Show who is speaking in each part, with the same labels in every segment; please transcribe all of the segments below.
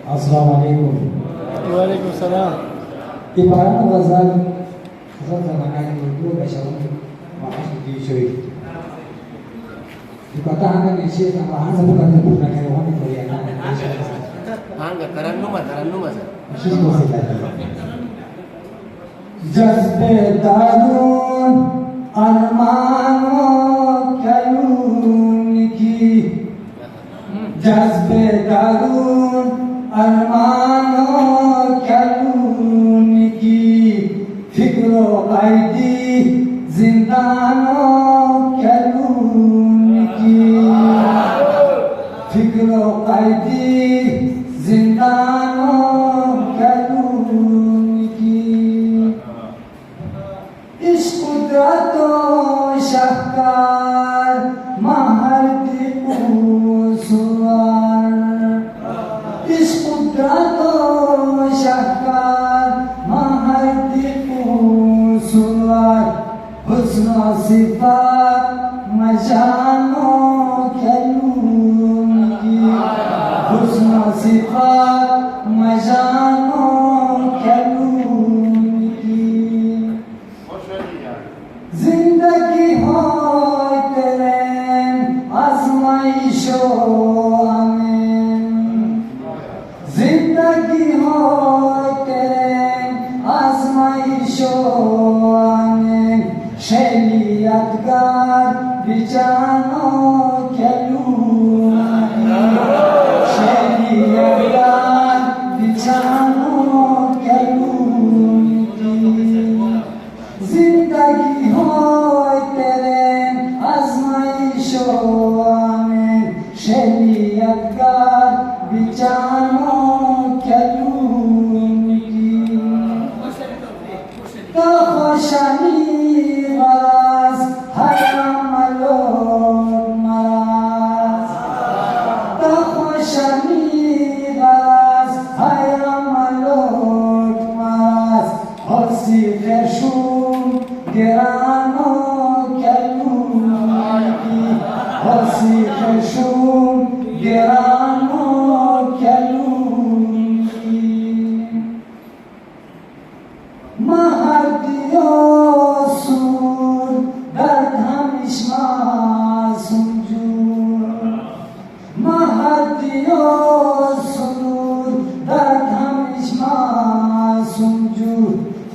Speaker 1: Assalamualaikum.
Speaker 2: Waalaikumsalam.
Speaker 1: Ibarat ghazal zaman itu bersama maaf dicuy. Dikatakan di sini tambahan satu kata bukan hewan itu ya.
Speaker 3: Angga taranuma sir.
Speaker 1: Sisi lagi. Jazbe darun armano kayun ki. Jazbe darun armano kayun ki. Fikro qaidi zindano kayun ki. Fikro qaidi zindano kayun ki. Iskudrato shakar mahardi usuar. Iskudrato shakar mahardi usuar. Husna sifat majano kayun ki. Husna sifat majano kayun ki. जिंदगी हो तेरे आजमाइशो आमीन जिंदगी हो तेरे आजमाइशो आमीन शरीयतगार बिचानो कलूं शरीयतगार बिचानो कलूं जिंदगी हो तेरे आजमाइशो आमीन शरीयतगार बिचानो कलूं की तो खुशानी गराज हराम लोग मराज तो खुशानी गराज हराम लोग मराज हसी रेशूम गिरानो कलूं की हसी रेशूम गिरानो कलूं की महदियो सूर दर्द हमेशा सुंजूर महदियो सूर दर्द हमेशा सुंजूर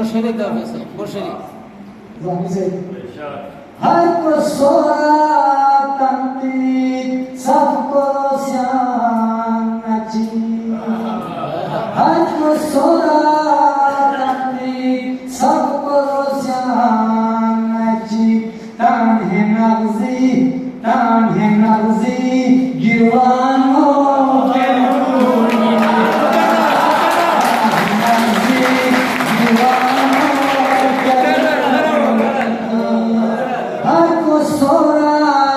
Speaker 3: Borsheri da mesela, borsheri.
Speaker 1: हर को सोरा तंती सबको श्याम नची हर को सोरा तंती सबको श्याम नची तान्हे नगजी गिरवानो सोरा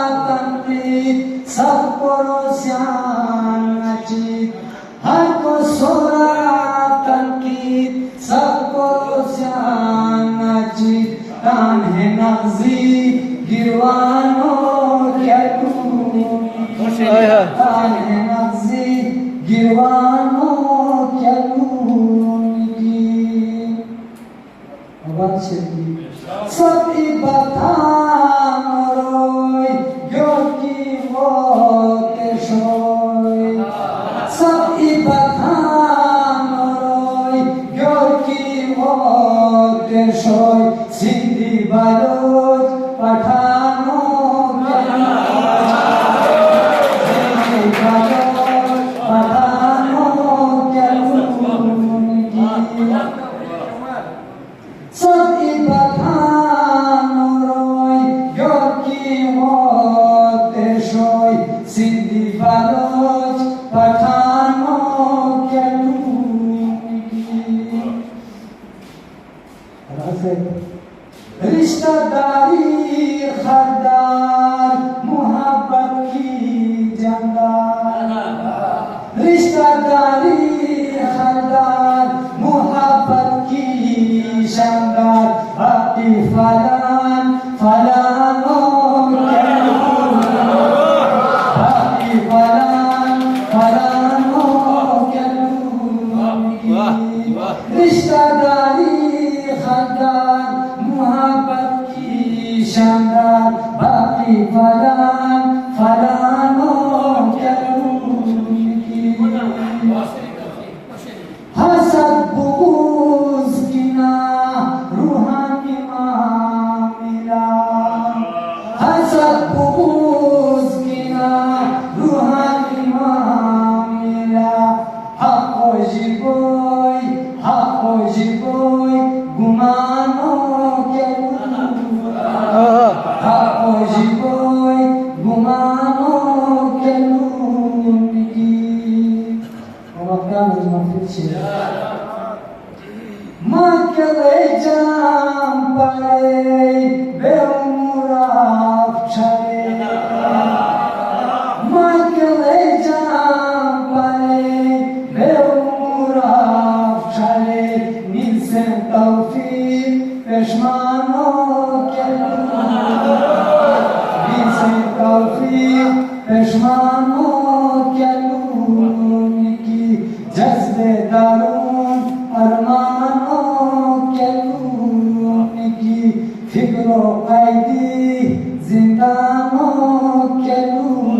Speaker 1: देशोई सिंधी बालोच पठानों के रिश्तेदारी खरदार मोहब्बत की जंगार रिश्तेदारी खरदार मोहब्बत की शानदार बाकी फलान फलानों के बाकी फलान फलानों के रिश्तेदारी खरदार मोहब्बत की शानदार बाकी फलान फलानों के हसद बुग़्ज़ की ना रूहानी मामिला हसद बुग़्ज़ की ना रूहानी मामिला हक़ जिबोई गुमानों के हक़ जिबोई गुमानों के Makele jam pare beumuraf chare Makele jam pare beumuraf chare Nilsen tawfiq peshmano kelu Nilsen tawfiq peshmano kelu Niki jazbe darun अरमानों के लूने की फिक्रों कैदी जिंदानों के लूने